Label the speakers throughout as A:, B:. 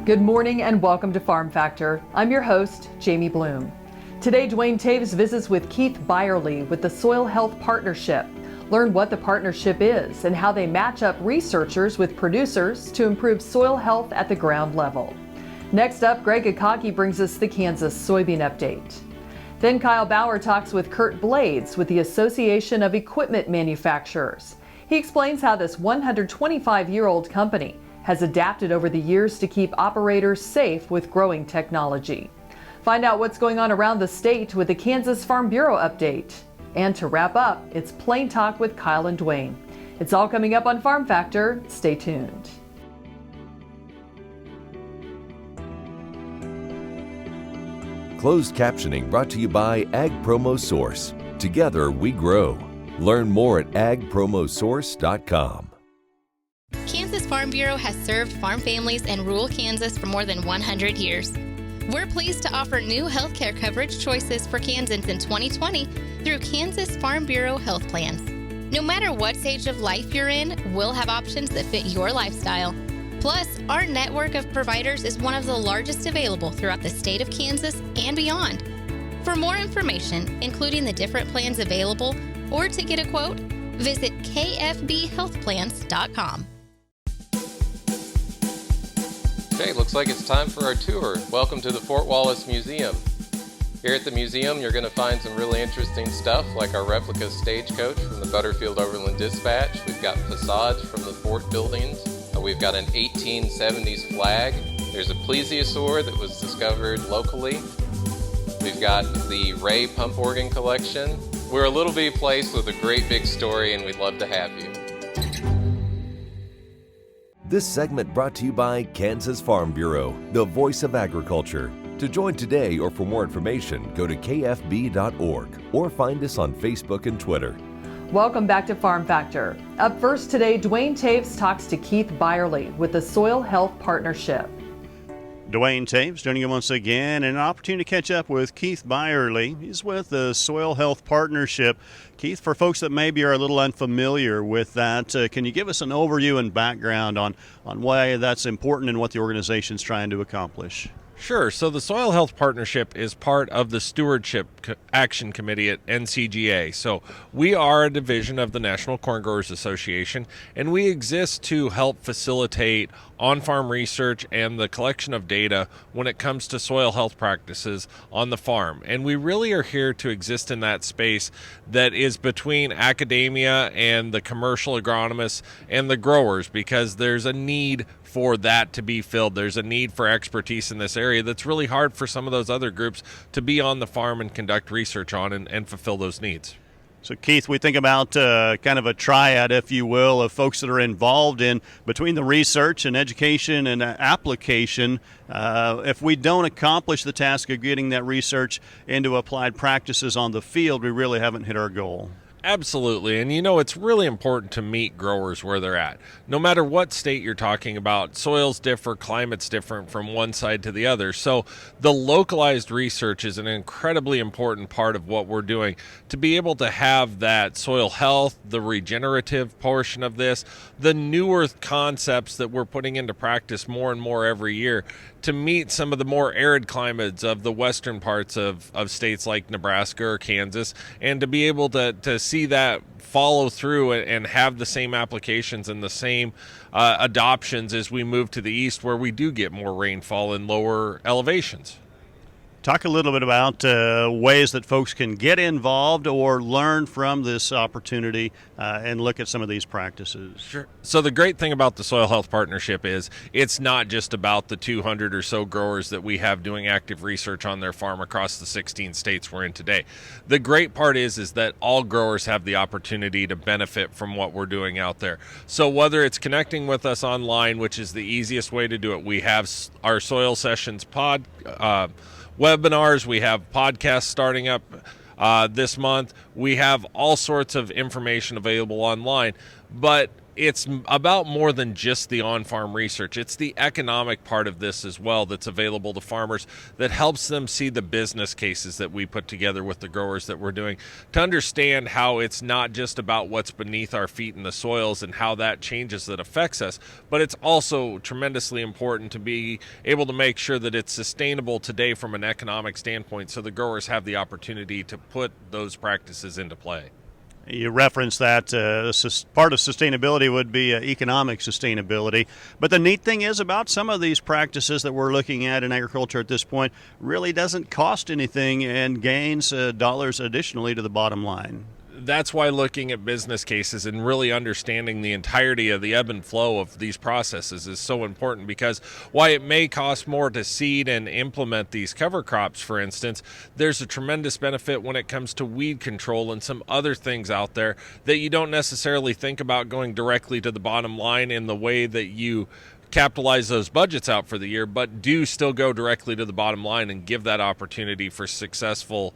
A: Good morning and welcome to Farm Factor. I'm your host, Jamie Bloom. Today, Duane Toews visits with Keith Byerly with the Soil Health Partnership. Learn what the partnership is and how they match up researchers with producers to improve soil health at the ground level. Next up, Greg Akagi brings us the Kansas soybean update. Then Kyle Bauer talks with Kurt Blades with the Association of Equipment Manufacturers. He explains how this 125-year-old company has adapted over the years to keep operators safe with growing technology. Find out what's going on around the state with the Kansas Farm Bureau update. And to wrap up, it's Plain Talk with Kyle and Duane. It's all coming up on Farm Factor. Stay tuned.
B: Closed captioning brought to you by Ag Promo Source. Together we grow. Learn more at agpromosource.com.
C: Kansas Farm Bureau has served farm families in rural Kansas for more than 100 years. We're pleased to offer new health care coverage choices for Kansans in 2020 through Kansas Farm Bureau health plans. No matter what stage of life you're in, we'll have options that fit your lifestyle. Plus, our network of providers is one of the largest available throughout the state of Kansas and beyond. For more information, including the different plans available, or to get a quote, visit kfbhealthplans.com.
D: Okay, looks like it's time for our tour. Welcome to the Fort Wallace Museum. Here at the museum, you're going to find some really interesting stuff like our replica stagecoach from the Butterfield Overland Dispatch. We've got facades from the fort buildings. We've got an 1870s flag. There's a plesiosaur that was discovered locally. We've got the Ray pump organ collection. We're a little bitty place with a great big story, and we'd love to have you.
B: This segment brought to you by Kansas Farm Bureau, the voice of agriculture. To join today or for more information, go to kfb.org or find us on Facebook and Twitter.
A: Welcome back to Farm Factor. Up first today, Duane Toews talks to Keith Byerly with the Soil Health Partnership.
E: Duane Toews joining you once again, and an opportunity to catch up with Keith Byerly. He's with the Soil Health Partnership. Keith, for folks that maybe are a little unfamiliar with that, can you give us an overview and background on why that's important and what the organization's trying to accomplish?
F: Sure. So the Soil Health Partnership is part of the Stewardship Action Committee at NCGA. So we are a division of the National Corn Growers Association, and we exist to help facilitate on-farm research and the collection of data when it comes to soil health practices on the farm. And we really are here to exist in that space that is between academia and the commercial agronomists and the growers, because there's a need for that to be filled. There's a need for expertise in this area that's really hard for some of those other groups to be on the farm and conduct research on and fulfill those needs.
E: So, Keith, we think about kind of a triad, if you will, of folks that are involved in between the research and education and application. If we don't accomplish the task of getting that research into applied practices on the field, we really haven't hit our goal.
F: Absolutely. And it's really important to meet growers where they're at. No matter what state you're talking about, soils differ, climate's different from one side to the other. So the localized research is an incredibly important part of what we're doing to be able to have that soil health, the regenerative portion of this, the newer concepts that we're putting into practice more and more every year to meet some of the more arid climates of the western parts of states like Nebraska or Kansas, and to be able to see that follow through and have the same applications and the same adoptions as we move to the east, where we do get more rainfall in lower elevations.
E: Talk a little bit about ways that folks can get involved or learn from this opportunity and look at some of these practices.
F: Sure. So the great thing about the Soil Health Partnership is it's not just about the 200 or so growers that we have doing active research on their farm across the 16 states we're in today. The great part is that all growers have the opportunity to benefit from what we're doing out there. So whether it's connecting with us online, which is the easiest way to do it, we have our Soil Sessions webinars, we have podcasts starting up this month. We have all sorts of information available online, but it's about more than just the on-farm research. It's the economic part of this as well that's available to farmers that helps them see the business cases that we put together with the growers that we're doing to understand how it's not just about what's beneath our feet in the soils and how that changes that affects us, but it's also tremendously important to be able to make sure that it's sustainable today from an economic standpoint so the growers have the opportunity to put those practices into play.
E: You referenced that part of sustainability would be economic sustainability. But the neat thing is about some of these practices that we're looking at in agriculture at this point really doesn't cost anything and gains dollars additionally to the bottom line.
F: That's why looking at business cases and really understanding the entirety of the ebb and flow of these processes is so important, because while it may cost more to seed and implement these cover crops, for instance, there's a tremendous benefit when it comes to weed control and some other things out there that you don't necessarily think about going directly to the bottom line in the way that you capitalize those budgets out for the year, but do still go directly to the bottom line and give that opportunity for successful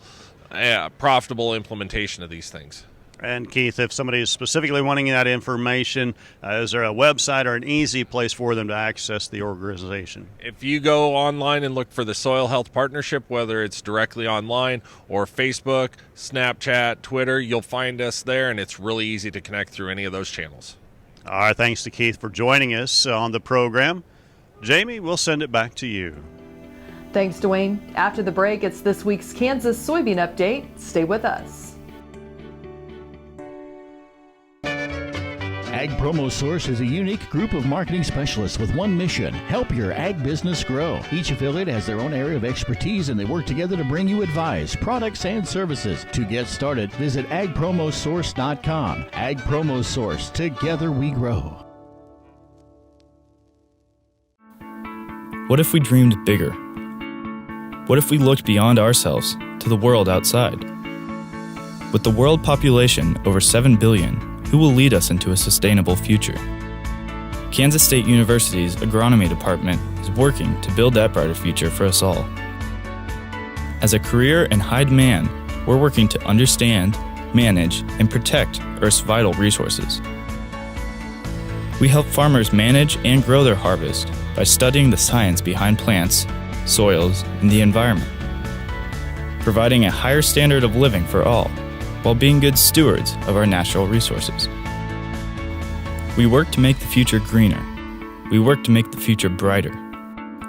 F: profitable implementation of these things.
E: And Keith, if somebody is specifically wanting that information, is there a website or an easy place for them to access the organization?
F: If you go online and look for the Soil Health Partnership, whether it's directly online or Facebook, Snapchat, Twitter, you'll find us there, and it's really easy to connect through any of those channels. All
E: right, thanks to Keith for joining us on the program. Jamie, we'll send it back to you.
A: Thanks, Duane. After the break, it's this week's Kansas Soybean Update. Stay with us.
G: Ag Promo Source is a unique group of marketing specialists with one mission: help your ag business grow. Each affiliate has their own area of expertise, and they work together to bring you advice, products, and services. To get started, visit agpromosource.com. Ag Promo Source. Together we grow.
H: What if we dreamed bigger? What if we looked beyond ourselves to the world outside? With the world population over 7 billion, who will lead us into a sustainable future? Kansas State University's Agronomy Department is working to build that brighter future for us all. As a career in high demand, we're working to understand, manage, and protect Earth's vital resources. We help farmers manage and grow their harvest by studying the science behind plants, soils, and the environment, providing a higher standard of living for all, while being good stewards of our natural resources. We work to make the future greener. We work to make the future brighter.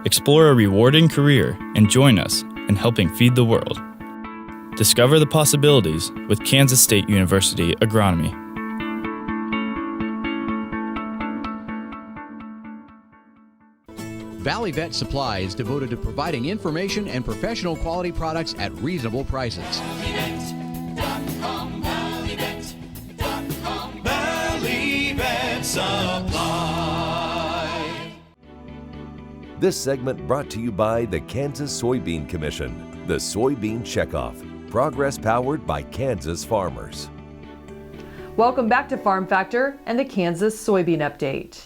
H: Explore a rewarding career and join us in helping feed the world. Discover the possibilities with Kansas State University Agronomy.
I: Valley Vet Supply is devoted to providing information and professional quality products at reasonable prices.
B: Valley Vet Supply. This segment brought to you by the Kansas Soybean Commission, the Soybean Checkoff, progress powered by Kansas farmers.
A: Welcome back to Farm Factor and the Kansas Soybean Update.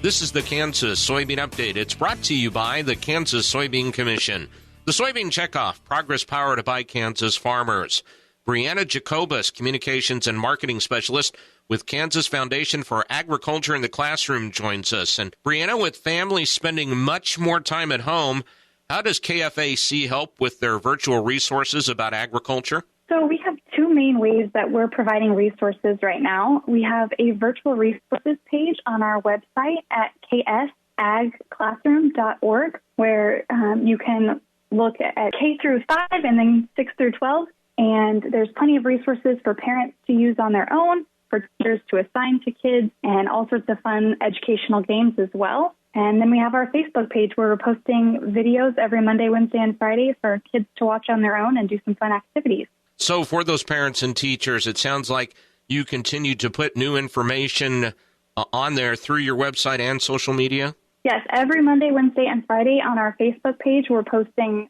J: This is the Kansas Soybean Update. It's brought to you by the Kansas Soybean Commission. The Soybean Checkoff, progress powered by Kansas farmers. Brianna Jacobus, Communications and Marketing Specialist with Kansas Foundation for Agriculture in the Classroom, joins us. And Brianna, with families spending much more time at home, how does KFAC help with their virtual resources about agriculture?
K: So we have two main ways that we're providing resources right now. We have a virtual resources page on our website at ksagclassroom.org, where you can look at K through 5 and then 6 through 12. And there's plenty of resources for parents to use on their own, for teachers to assign to kids, and all sorts of fun educational games as well. And then we have our Facebook page where we're posting videos every Monday, Wednesday, and Friday for kids to watch on their own and do some fun activities.
J: So for those parents and teachers, it sounds like you continue to put new information on there through your website and social media?
K: Yes, every Monday, Wednesday, and Friday on our Facebook page, we're posting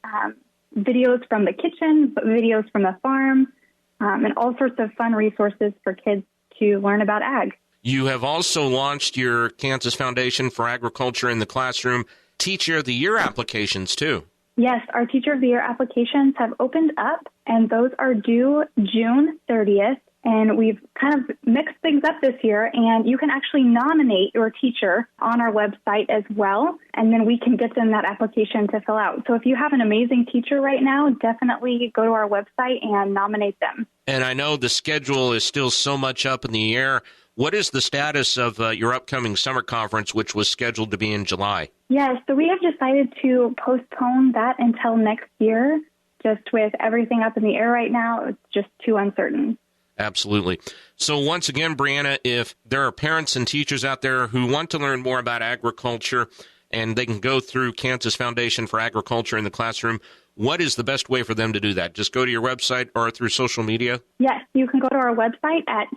K: videos from the kitchen, videos from the farm, and all sorts of fun resources for kids to learn about ag.
J: You have also launched your Kansas Foundation for Agriculture in the Classroom Teacher of the Year applications, too.
K: Yes, our Teacher of the Year applications have opened up, and those are due June 30th. And we've kind of mixed things up this year, and you can actually nominate your teacher on our website as well, and then we can get them that application to fill out. So if you have an amazing teacher right now, definitely go to our website and nominate them.
J: And I know the schedule is still so much up in the air. What is the status of your upcoming summer conference, which was scheduled to be in July?
K: Yes, so we have decided to postpone that until next year. Just with everything up in the air right now, it's just too uncertain.
J: Absolutely. So once again, Brianna, if there are parents and teachers out there who want to learn more about agriculture and they can go through Kansas Foundation for Agriculture in the Classroom, what is the best way for them to do that? Just go to your website or through social media?
K: Yes, you can go to our website at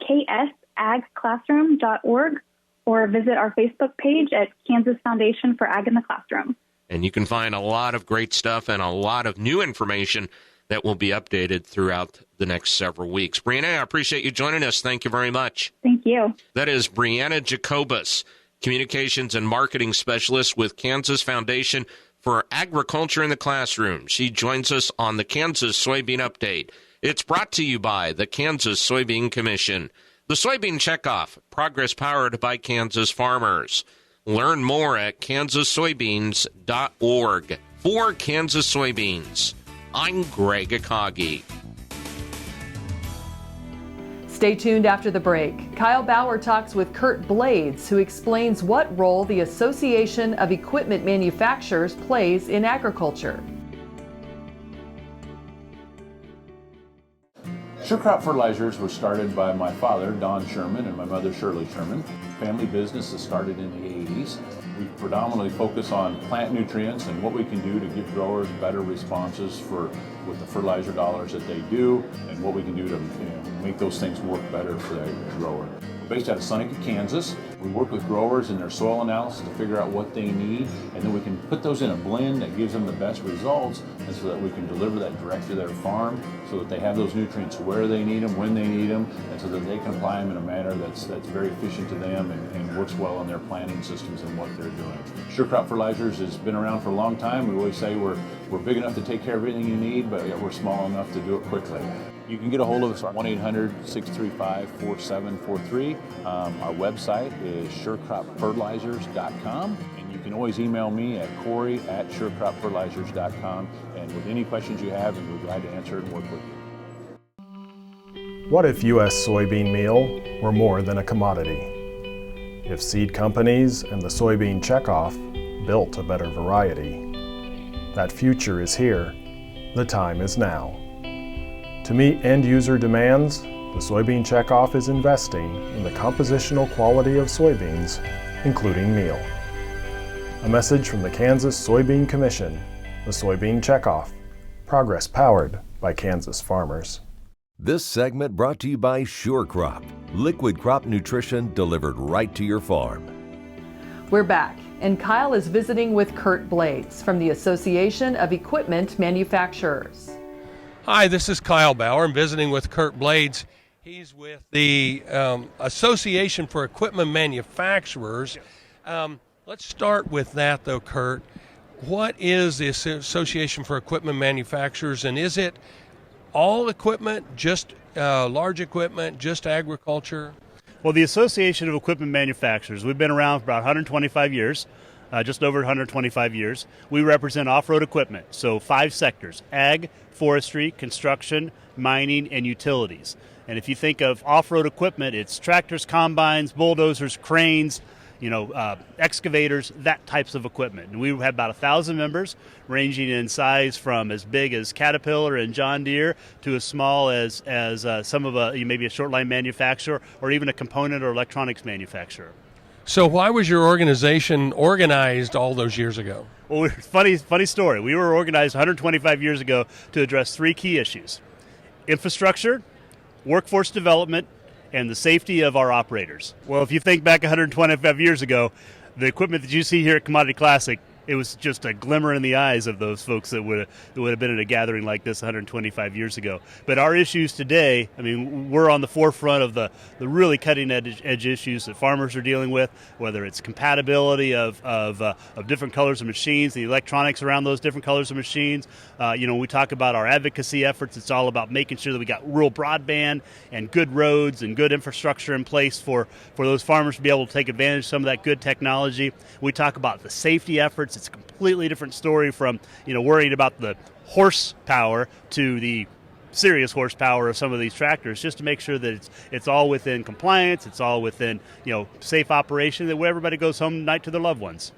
K: ksagclassroom.org or visit our Facebook page at Kansas Foundation for Ag in the Classroom.
J: And you can find a lot of great stuff and a lot of new information that will be updated throughout the next several weeks. Brianna, I appreciate you joining us. Thank you very much.
K: Thank you.
J: That is Brianna Jacobus, Communications and Marketing Specialist with Kansas Foundation for Agriculture in the Classroom. She joins us on the Kansas Soybean Update. It's brought to you by the Kansas Soybean Commission. The Soybean Checkoff, progress powered by Kansas farmers. Learn more at kansassoybeans.org. For Kansas Soybeans, I'm Greg Akagi.
A: Stay tuned after the break. Kyle Bauer talks with Kurt Blades, who explains what role the Association of Equipment Manufacturers plays in agriculture.
L: Sure Crop Fertilizers was started by my father, Don Sherman, and my mother, Shirley Sherman. Family business that started in the 80s. We predominantly focus on plant nutrients and what we can do to give growers better responses with the fertilizer dollars that they do, and what we can do to make those things work better for the grower. We're based out of Seneca, Kansas. We work with growers in their soil analysis to figure out what they need, and then we can put those in a blend that gives them the best results, and so that we can deliver that direct to their farm so that they have those nutrients where they need them, when they need them, and so that they can apply them in a manner that's very efficient to them and works well on their planting systems and what they're doing. Sure Crop Fertilizers has been around for a long time. We always say we're big enough to take care of everything you need, but we're small enough to do it quickly. You can get a hold of us at 1-800-635-4743. Our website is surecropfertilizers.com, and you can always email me at corey@surecropfertilizers.com, and with any questions you have, we'll be glad to answer and work with you.
M: What if U.S. soybean meal were more than a commodity? If seed companies and the soybean checkoff built a better variety? That future is here. The time is now. To meet end-user demands, the Soybean Checkoff is investing in the compositional quality of soybeans, including meal. A message from the Kansas Soybean Commission, the Soybean Checkoff, progress powered by Kansas farmers.
B: This segment brought to you by Sure Crop, liquid crop nutrition delivered right to your farm.
A: We're back, and Kyle is visiting with Kurt Blades from the Association of Equipment Manufacturers.
N: Hi, this is Kyle Bauer. I'm visiting with Kurt Blades. He's with the Association for Equipment Manufacturers. Let's start with that, though, Kurt. What is the Association for Equipment Manufacturers, and is it all equipment, just large equipment, just agriculture?
O: Well, the Association of Equipment Manufacturers, we've been around for about 125 years. Just over 125 years. We represent off-road equipment, so 5 sectors: ag, forestry, construction, mining, and utilities. And if you think of off-road equipment, it's tractors, combines, bulldozers, cranes, excavators, that types of equipment. And we have about 1,000 members, ranging in size from as big as Caterpillar and John Deere to as small as some of maybe a short line manufacturer or even a component or electronics manufacturer.
N: So why was your organization organized all those years ago?
O: Well, funny story. We were organized 125 years ago to address 3 key issues: infrastructure, workforce development, and the safety of our operators. Well, if you think back 125 years ago, the equipment that you see here at Commodity Classic it was just a glimmer in the eyes of those folks that would have been at a gathering like this 125 years ago. But our issues today, I mean, we're on the forefront of the really cutting edge issues that farmers are dealing with, whether it's compatibility of different colors of machines, the electronics around those different colors of machines. When we talk about our advocacy efforts, it's all about making sure that we got rural broadband and good roads and good infrastructure in place for those farmers to be able to take advantage of some of that good technology. We talk about the safety efforts. It's a completely different story from, worrying about the horsepower to the serious horsepower of some of these tractors, just to make sure that it's all within compliance, it's all within, safe operation, that everybody goes home tonight to their loved ones.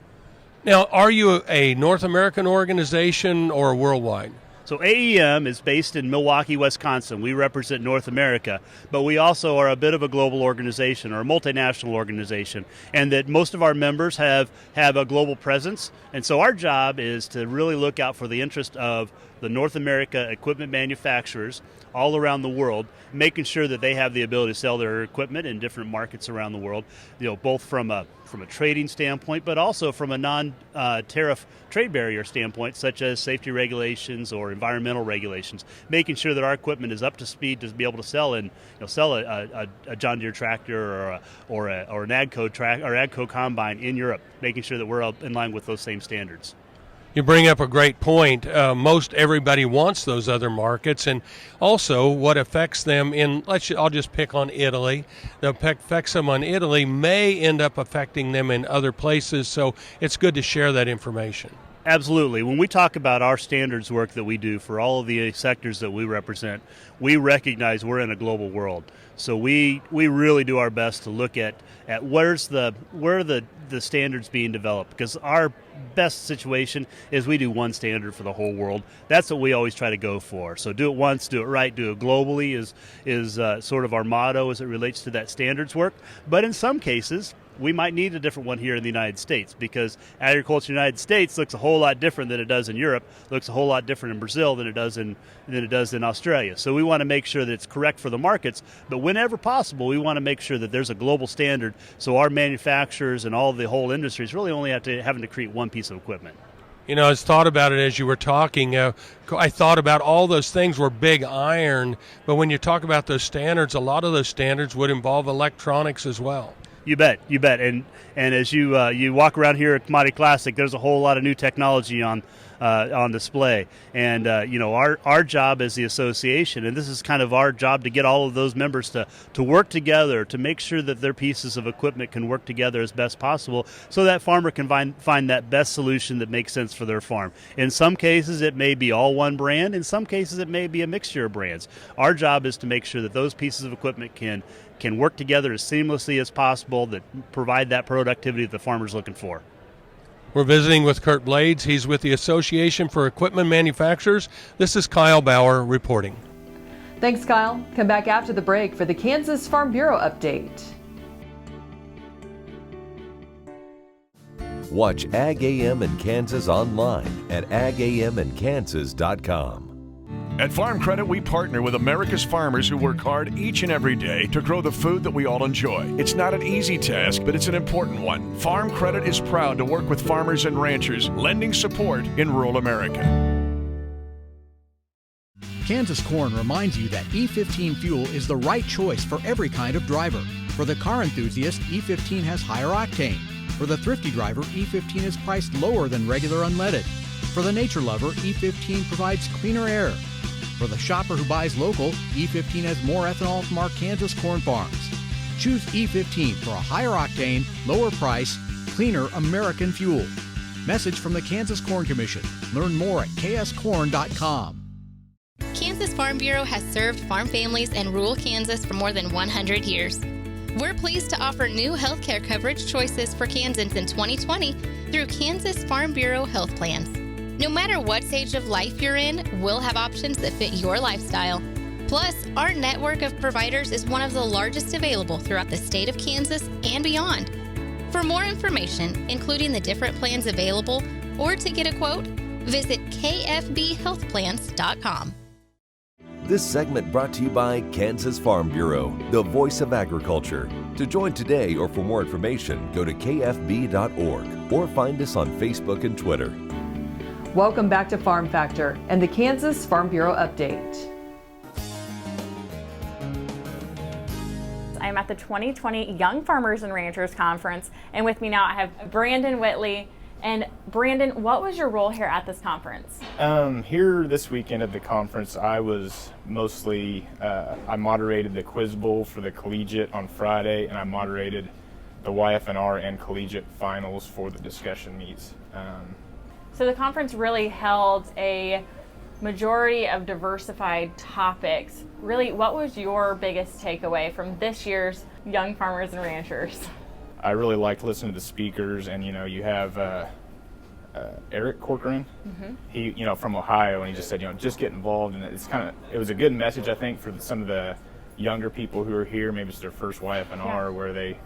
N: Now, are you a North American organization or worldwide?
O: So AEM is based in Milwaukee, Wisconsin. We represent North America, but we also are a bit of a global organization or a multinational organization, and that most of our members have a global presence. And so our job is to really look out for the interest of the North America equipment manufacturers all around the world, making sure that they have the ability to sell their equipment in different markets around the world, both from a trading standpoint, but also from a non-tariff trade barrier standpoint, such as safety regulations or environmental regulations, making sure that our equipment is up to speed to be able to sell a John Deere tractor or an AGCO combine in Europe, making sure that we're in line with those same standards.
N: You bring up a great point. Most everybody wants those other markets, and also what affects them I'll just pick on Italy. The affects them on Italy may end up affecting them in other places, so it's good to share that information.
O: Absolutely. When we talk about our standards work that we do for all of the sectors that we represent, we recognize we're in a global world. So we really do our best to look at where are the standards being developed, because our best situation is we do one standard for the whole world. That's what we always try to go for. So do it once, do it right, do it globally is sort of our motto as it relates to that standards work. But in some cases, we might need a different one here in the United States, because agriculture in the United States looks a whole lot different than it does in Europe, looks a whole lot different in Brazil than it does in Australia. So we want to make sure that it's correct for the markets, but whenever possible, we want to make sure that there's a global standard, so our manufacturers and all the whole industries really only having to create one piece of equipment.
N: I was thought about it as you were talking. I thought about all those things were big iron, but when you talk about those standards, a lot of those standards would involve electronics as well.
O: You bet. And as you walk around here at Commodity Classic, there's a whole lot of new technology on display. And our job as the association, and this is kind of our job, to get all of those members to work together to make sure that their pieces of equipment can work together as best possible, so that farmer can find that best solution that makes sense for their farm. In some cases, it may be all one brand. In some cases, it may be a mixture of brands. Our job is to make sure that those pieces of equipment can work together as seamlessly as possible, that provide that productivity that the farmer's looking for.
N: We're visiting with Kurt Blades. He's with the Association for Equipment Manufacturers. This is Kyle Bauer reporting.
A: Thanks, Kyle. Come back after the break for the Kansas Farm Bureau update.
B: Watch Ag AM in Kansas online at agamandkansas.com.
P: At Farm Credit, we partner with America's farmers who work hard each and every day to grow the food that we all enjoy. It's not an easy task, but it's an important one. Farm Credit is proud to work with farmers and ranchers, lending support in rural America.
I: Kansas Corn reminds you that E15 fuel is the right choice for every kind of driver. For the car enthusiast, E15 has higher octane. For the thrifty driver, E15 is priced lower than regular unleaded. For the nature lover, E15 provides cleaner air. For the shopper who buys local, E15 has more ethanol from our Kansas corn farms. Choose E15 for a higher octane, lower price, cleaner American fuel. Message from the Kansas Corn Commission. Learn more at kscorn.com.
C: Kansas Farm Bureau has served farm families in rural Kansas for more than 100 years. We're pleased to offer new health care coverage choices for Kansans in 2020 through Kansas Farm Bureau health plans. No matter what stage of life you're in, we'll have options that fit your lifestyle. Plus, our network of providers is one of the largest available throughout the state of Kansas and beyond. For more information, including the different plans available, or to get a quote, visit kfbhealthplans.com.
B: This segment brought to you by Kansas Farm Bureau, the voice of agriculture. To join today or for more information, go to kfb.org or find us on Facebook and Twitter.
A: Welcome back to Farm Factor and the Kansas Farm Bureau Update.
Q: I'm at the 2020 Young Farmers and Ranchers Conference, and with me now I have Brandon Whitley. And Brandon, what was your role here at this conference?
R: Here this weekend at the conference, I was mostly, I moderated the Quiz Bowl for the collegiate on Friday, and I moderated the YFNR and collegiate finals for the discussion meets.
Q: So the conference really held a majority of diversified topics. Really, what was your biggest takeaway from this year's Young Farmers and Ranchers?
R: I really liked listening to the speakers, and you have Eric Corcoran. He, from Ohio, and he just said, just get involved, and it was a good message, I think, for some of the younger people who are here. Maybe it's their first YFNR, where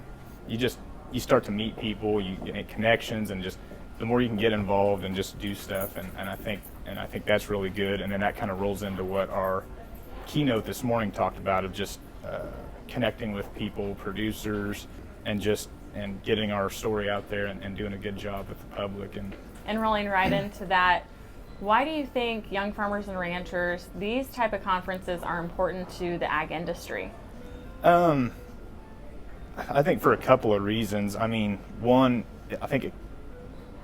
R: you start to meet people, you get connections, and just the more you can get involved and just do stuff, and I think that's really good. And then that kind of rolls into what our keynote this morning talked about, of just connecting with people, producers, and getting our story out there and doing a good job with the public.
Q: And rolling right into that, why do you think Young Farmers and Ranchers, these type of conferences, are important to the ag industry?
R: I think for a couple of reasons. I mean, one, I think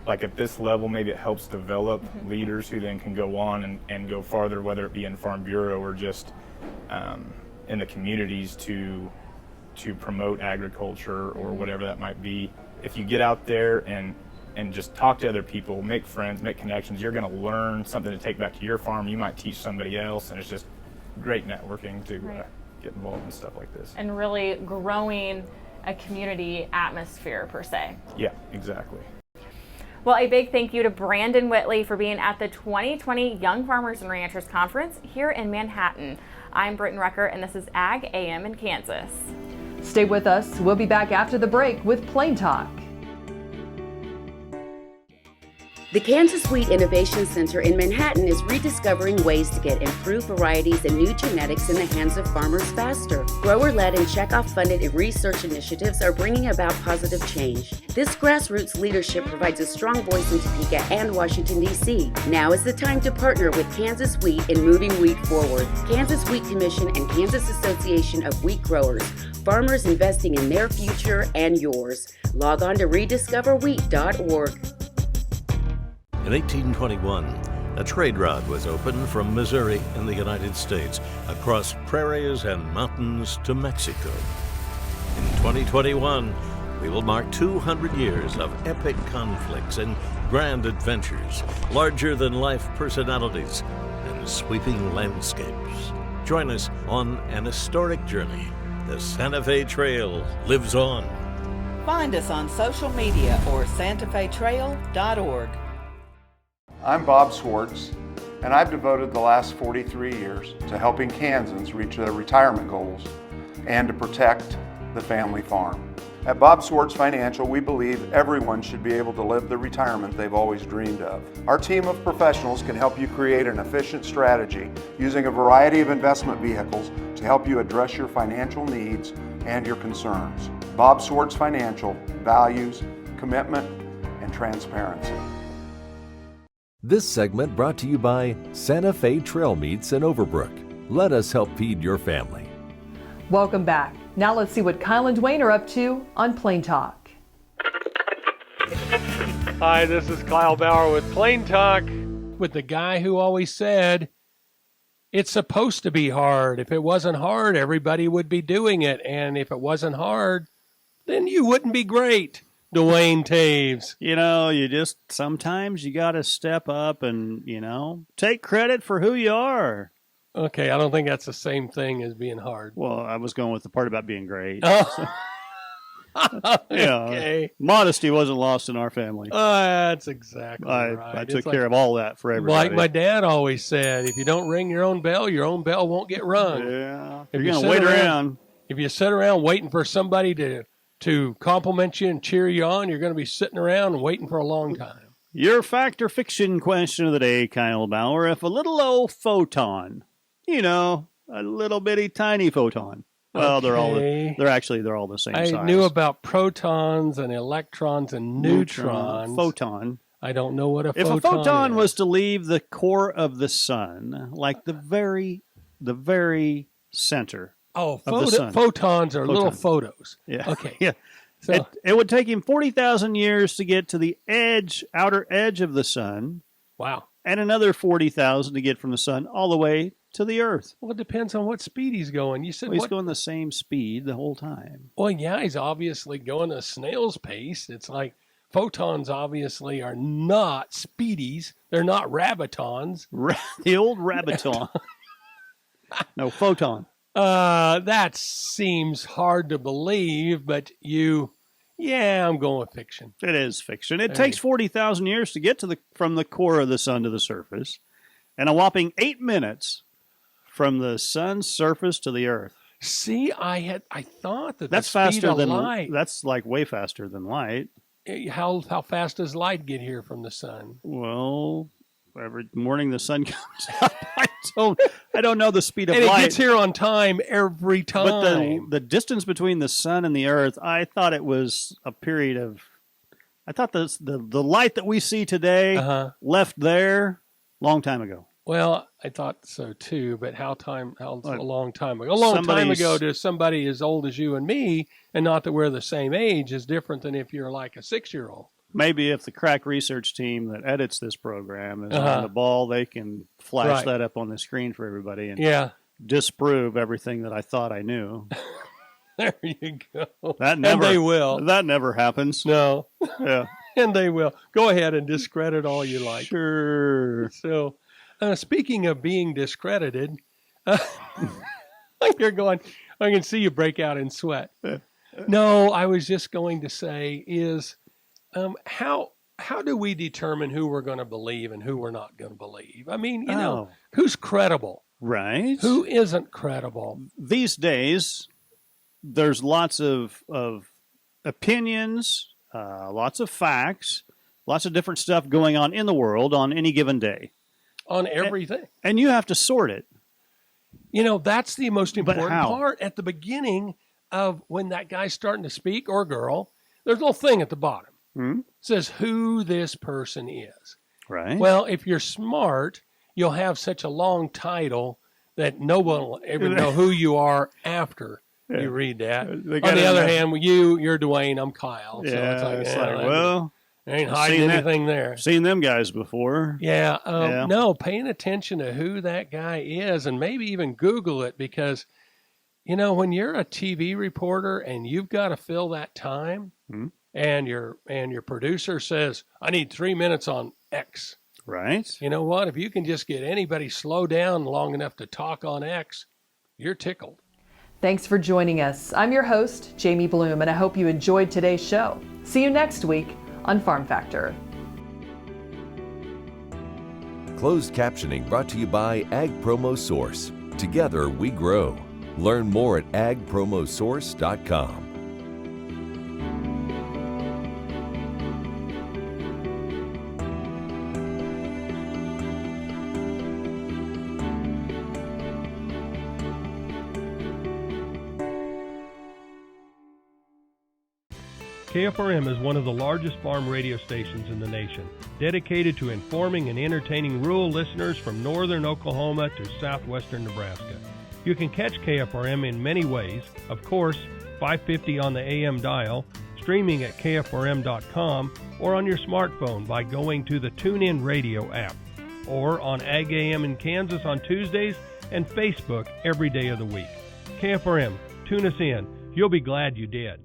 R: at this level, maybe it helps develop leaders who then can go on and go farther, whether it be in Farm Bureau or just in the communities to promote agriculture or whatever that might be. If you get out there and just talk to other people, make friends, make connections, you're going to learn something to take back to your farm. You might teach somebody else, and it's just great networking to get involved in stuff like this.
Q: And really growing a community atmosphere, per se.
R: Yeah, exactly.
Q: Well, a big thank you to Brandon Whitley for being at the 2020 Young Farmers and Ranchers Conference here in Manhattan. I'm Britton Rucker, and this is Ag AM in Kansas.
A: Stay with us. We'll be back after the break with Plain Talk.
S: The Kansas Wheat Innovation Center in Manhattan is rediscovering ways to get improved varieties and new genetics in the hands of farmers faster. Grower-led and checkoff-funded research initiatives are bringing about positive change. This grassroots leadership provides a strong voice in Topeka and Washington, D.C. Now is the time to partner with Kansas Wheat in moving wheat forward. Kansas Wheat Commission and Kansas Association of Wheat Growers. Farmers investing in their future and yours. Log on to rediscoverwheat.org.
T: In 1821, a trade route was opened from Missouri in the United States across prairies and mountains to Mexico. In 2021, we will mark 200 years of epic conflicts and grand adventures, larger-than-life personalities, and sweeping landscapes. Join us on an historic journey. The Santa Fe Trail lives on.
U: Find us on social media or santafetrail.org.
V: I'm Bob Swartz, and I've devoted the last 43 years to helping Kansans reach their retirement goals and to protect the family farm. At Bob Swartz Financial, we believe everyone should be able to live the retirement they've always dreamed of. Our team of professionals can help you create an efficient strategy using a variety of investment vehicles to help you address your financial needs and your concerns. Bob Swartz Financial values commitment and transparency.
B: This segment brought to you by Santa Fe Trail Meats in Overbrook. Let us help feed your family.
A: Welcome back. Now let's see what Kyle and Duane are up to on Plain Talk.
N: Hi, this is Kyle Bauer with Plain Talk, with the guy who always said, it's supposed to be hard. If it wasn't hard, everybody would be doing it. And if it wasn't hard, then you wouldn't be great. Duane Toews.
W: Sometimes you got to step up and, take credit for who you are.
N: Okay, I don't think that's the same thing as being hard.
W: Well, I was going with the part about being great.
N: Oh. Okay.
W: Modesty wasn't lost in our family.
N: That's exactly right.
W: I took care of all that for everybody.
N: Like my dad always said, if you don't ring your own bell won't get rung.
W: Yeah. If you're going to wait around.
N: If you sit around waiting for somebody to compliment you and cheer you on, you're going to be sitting around and waiting for a long time.
W: Your fact or fiction question of the day, Kyle Bauer. If a little old photon, a little bitty tiny photon, Well,
N: Okay.
W: they're all the same size.
N: I knew about protons and electrons and neutrons.
W: Photon.
N: I don't know what a
W: If
N: photon
W: a photon
N: is.
W: was to leave the core of the sun, like the very center of the sun.
N: Photons are little photos.
W: Yeah.
N: Okay.
W: Yeah.
N: So
W: It would take him 40,000 years to get to the outer edge of the sun.
N: wow.
W: And another 40,000 to get from the sun all the way to the Earth.
N: Well, it depends on what speed he's going. You said
W: Well, he's
N: what?
W: going the same speed the whole time.
N: Well, yeah, he's obviously going a snail's pace. It's like photons obviously are not speedies. They're not rabbitons.
W: The old rabbiton. No, photon.
N: That seems hard to believe, but I'm going with fiction.
W: It is fiction. It takes 40,000 years to get from the core of the sun to the surface, and a whopping 8 minutes from the sun's surface to the Earth.
N: See, I thought that
W: That's
N: the speed
W: faster
N: of
W: than
N: light.
W: That's like way faster than light.
N: How fast does light get here from the sun?
W: Well, every morning the sun comes up. I don't know the speed of
N: And
W: light.
N: it gets here on time every time.
W: But the distance between the sun and the Earth, I thought it was a period of. I thought the light that we see today left there long time ago.
N: Well, I thought so too, but how a long time ago? A long time ago to somebody as old as you and me, and not that we're the same age, is different than if you're like a 6-year-old.
W: Maybe if the crack research team that edits this program is on the ball, they can flash that up on the screen for everybody and disprove everything that I thought I knew.
N: There you go.
W: And
N: they will.
W: That never happens.
N: No.
W: Yeah.
N: And they will. Go ahead and discredit all you like.
W: Sure.
N: So, speaking of being discredited, you're going, I can see you break out in sweat. No, I was just going to say is, how do we determine who we're going to believe and who we're not going to believe? I mean, who's credible?
W: Right.
N: Who isn't credible?
W: These days, there's lots of opinions, lots of facts, lots of different stuff going on in the world on any given day.
N: On everything.
W: And you have to sort it.
N: That's the most important
W: how?
N: part. At the beginning of when that guy's starting to speak, or girl, there's a little thing at the bottom. Says who this person is.
W: Right.
N: Well, if you're smart, you'll have such a long title that no one will ever know who you are after you read that. On the other hand, you're Duane, I'm Kyle. So it's like,
W: well,
N: ain't hiding anything there.
W: Seen them guys before.
N: Yeah. No, paying attention to who that guy is, and maybe even Google it, because, when you're a TV reporter and you've got to fill that time, and your producer says, I need 3 minutes on X.
W: Right.
N: You know what? If you can just get anybody slow down long enough to talk on X, you're tickled.
A: Thanks for joining us. I'm your host, Jamie Bloom, and I hope you enjoyed today's show. See you next week on Farm Factor.
B: Closed captioning brought to you by Ag Promo Source. Together we grow. Learn more at agpromosource.com.
D: KFRM is one of the largest farm radio stations in the nation, dedicated to informing and entertaining rural listeners from northern Oklahoma to southwestern Nebraska. You can catch KFRM in many ways. Of course, 550 on the AM dial, streaming at kfrm.com, or on your smartphone by going to the TuneIn Radio app, or on Ag AM in Kansas on Tuesdays and Facebook every day of the week. KFRM, tune us in. You'll be glad you did.